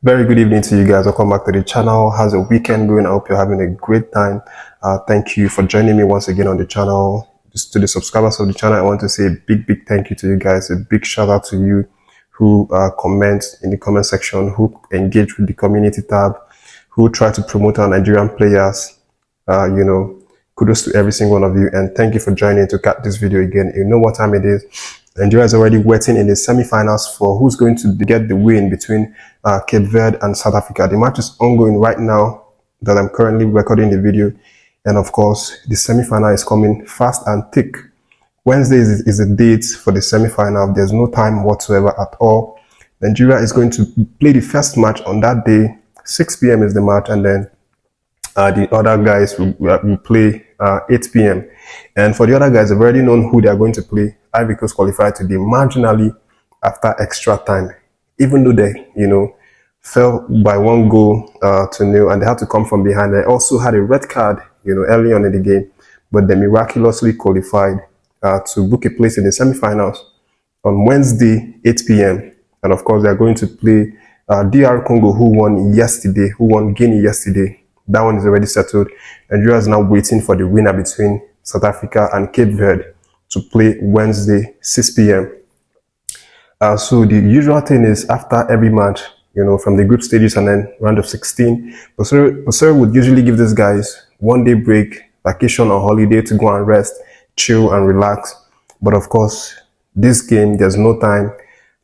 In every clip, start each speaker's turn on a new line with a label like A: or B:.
A: Very good evening to you guys. Welcome back to the channel. How's your weekend going? I hope you're having a great time. Thank you for joining me once again on the channel. Just to the subscribers of the channel, I want to say a big thank you to you guys. A big shout out to you who comment in the comment section, who engage with the community tab, who try to promote our Nigerian players. Kudos to every single one of you, and thank you for joining to catch this video again. You know what time it is. Nigeria is already waiting in the semi-finals for who's going to get the win between Cape Verde and South Africa. The match is ongoing right now that I'm currently recording the video, and of course the semi-final is coming fast and thick. Wednesday is the date for the semi-final. There's no time whatsoever at all. Nigeria is going to play the first match on that day. 6 p.m. is the match, and then the other guys will play 8 p.m. And for the other guys, I've already known who they are going to play. Ivory Coast qualified today marginally after extra time, even though they, fell by 1 goal to 0, and they had to come from behind. They also had a red card, early on in the game, but they miraculously qualified to book a place in the semi-finals on Wednesday, 8 p.m. And of course, they are going to play DR Congo, who won Guinea yesterday. That one is already settled. Nigeria is now waiting for the winner between South Africa and Cape Verde to play Wednesday, 6 p.m. So the usual thing is after every match, from the group stages and then round of 16, Peseiro would usually give these guys 1 day break, vacation or holiday to go and rest, chill and relax. But of course, this game, there's no time.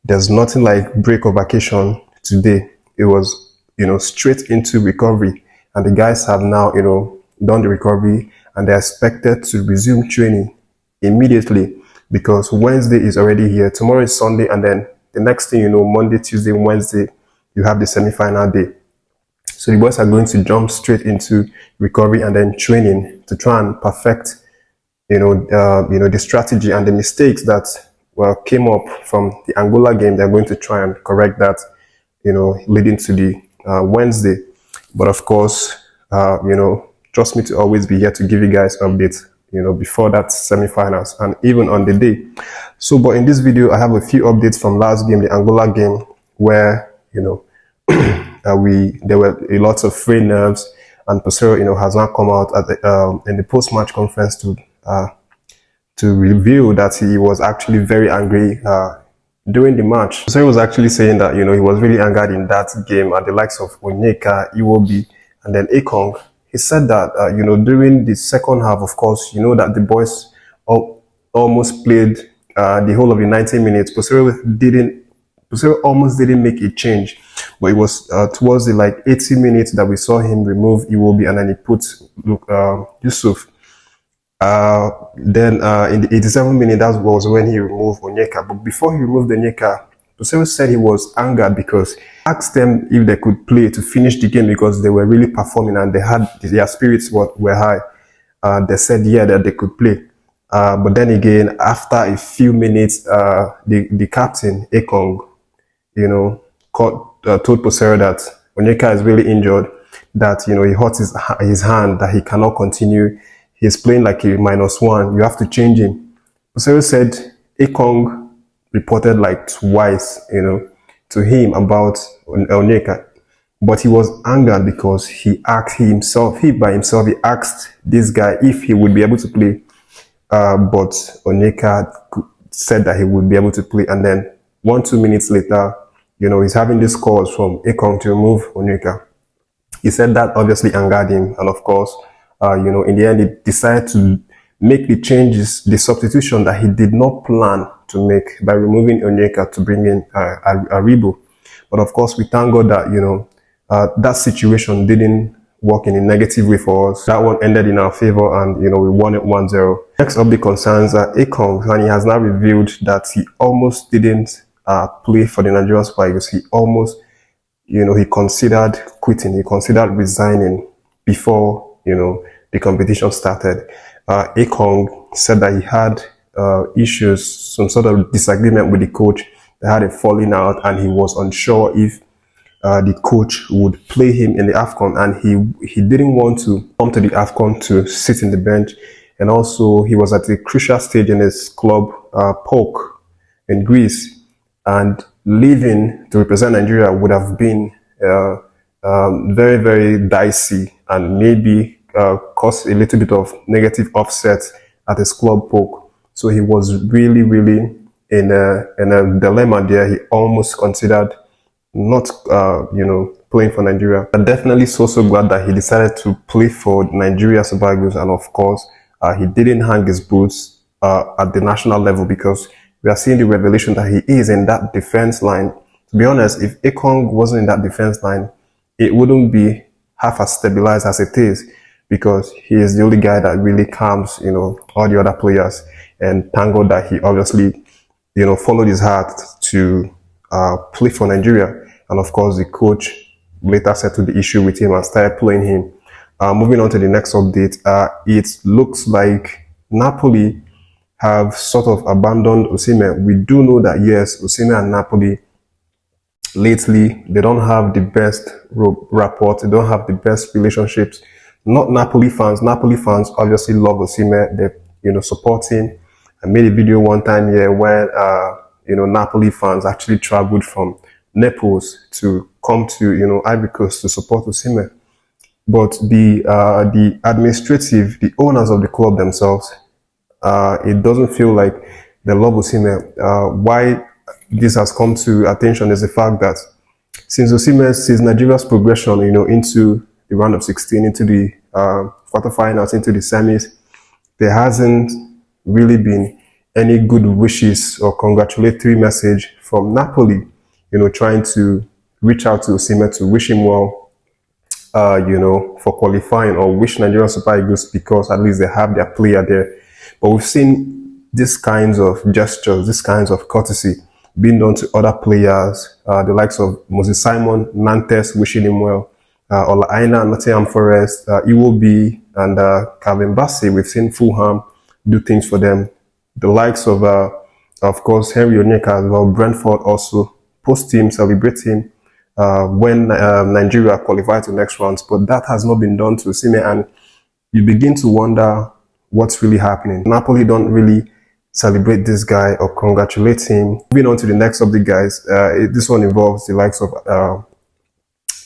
A: There's nothing like break or vacation today. It was, straight into recovery. And the guys have now, done the recovery, and they're expected to resume training immediately because Wednesday is already here. Tomorrow is Sunday, and then the next thing Monday, Tuesday, Wednesday, you have the semi-final day. So the boys are going to jump straight into recovery and then training to try and perfect, the strategy and the mistakes that came up from the Angola game. They're going to try and correct that, leading to the Wednesday. But of course, trust me to always be here to give you guys updates, before that semi-finals and even on the day. So, but in this video, I have a few updates from last game, the Angola game, where, there were a lot of free nerves, and Peseiro, has now come out at the, in the post-match conference to reveal that he was actually very angry during the match. Peseiro was actually saying that, he was really angered in that game at the likes of Onyeka, Iwobi, and then Ekong. He said that, during the second half, of course, that the boys almost played the whole of the 90 minutes. Peseiro almost didn't make a change, but it was towards the 80 minutes that we saw him remove Iwobi, and then he put Yusuf. Then in the 87th minute, that was when he removed Onyeka. But before he removed Onyeka, Peseiro said he was angered because he asked them if they could play to finish the game because they were really performing and they had their spirits were high. They said that they could play. But then again, after a few minutes, the captain Ekong, told Peseiro that Onyeka is really injured, that he hurt his hand, that he cannot continue. He's playing like a -1. You have to change him. Peseiro said Ekong reported twice, to him about Onyeka, but he was angered because he asked he asked this guy if he would be able to play, but Onyeka said that he would be able to play, and then 1-2 minutes later, he's having this calls from Ekong to remove Onyeka. He said that obviously angered him, and of course, in the end, he decided to make the changes, the substitution that he did not plan to make by removing Onyeka to bring in Aribo. But of course, we thank God that, that situation didn't work in a negative way for us. That one ended in our favor, and, we won it 1-0. Next update concerns Ekong, and he has now revealed that he almost didn't play for the Nigerian Spikers. He almost, he considered quitting. He considered resigning before, the competition started. Ekong said that he had issues, some sort of disagreement with the coach. They had a falling out, and he was unsure if the coach would play him in the Afcon, and he didn't want to come to the Afcon to sit in the bench. And also, he was at a crucial stage in his club, POK, in Greece, and leaving to represent Nigeria would have been very, very dicey, and maybe cause a little bit of negative offset at his club poke. So he was really, really in a dilemma there. He almost considered not, playing for Nigeria. I'm definitely so glad that he decided to play for Nigeria Super Eagles, and of course, he didn't hang his boots at the national level, because we are seeing the revelation that he is in that defense line. To be honest, if Ekong wasn't in that defense line, it wouldn't be half as stabilized as it is, because he is the only guy that really calms, all the other players. And thank God that he obviously, followed his heart to play for Nigeria. And of course, the coach later settled the issue with him and started playing him. Moving on to the next update, it looks like Napoli have sort of abandoned Osimhen. We do know that, yes, Osimhen and Napoli lately, they don't have the best rapport, they don't have the best relationships. Not Napoli fans. Napoli fans obviously love Osimhen. They, support him. I made a video one time here where, Napoli fans actually traveled from Naples to come to, Ivory Coast to support Osimhen. But the administrative, the owners of the club themselves, it doesn't feel like they love Osimhen. Why this has come to attention is the fact that since Nigeria's progression, into the round of 16, into the quarterfinals, into the semis, there hasn't really been any good wishes or congratulatory message from Napoli, trying to reach out to Osimhen to wish him well, for qualifying, or wish Nigerian Super Eagles, because at least they have their player there. But we've seen these kinds of gestures, these kinds of courtesy being done to other players, the likes of Moses Simon, Nantes wishing him well, Ola Aina, Nottingham Forest, Iwobi, and Calvin Bassey. We've seen Fulham do things for them. The likes of course, Henry Onyeka as well. Brentford also post him, celebrate him when Nigeria qualified to next rounds. But that has not been done to Osimhen, and you begin to wonder what's really happening. Napoli don't really celebrate this guy or congratulate him. Moving on to the next of the guys, this one involves the likes of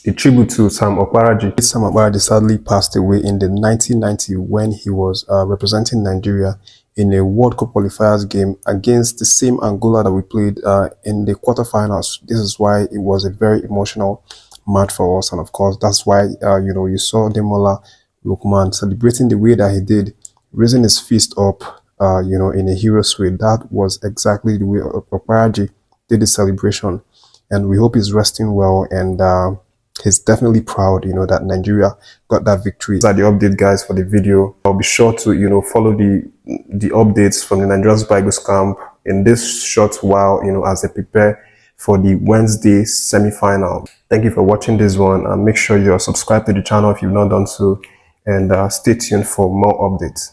A: a tribute to Sam Okwaraji. Sam Okwaraji sadly passed away in the 1990 when he was representing Nigeria in a World Cup qualifiers game against the same Angola that we played in the quarterfinals. This is why it was a very emotional match for us, and of course that's why you saw Okwaraji Lookman celebrating the way that he did, raising his fist up, in a hero's way. That was exactly the way Okwaraji did the celebration, and we hope he's resting well, and he's definitely proud, that Nigeria got that victory. These are the update, guys, for the video. I'll be sure to, follow the updates from the Nigerian Super Eagles camp in this short while, as they prepare for the Wednesday semi-final. Thank you for watching this one, and make sure you're subscribed to the channel if you've not done so, and stay tuned for more updates.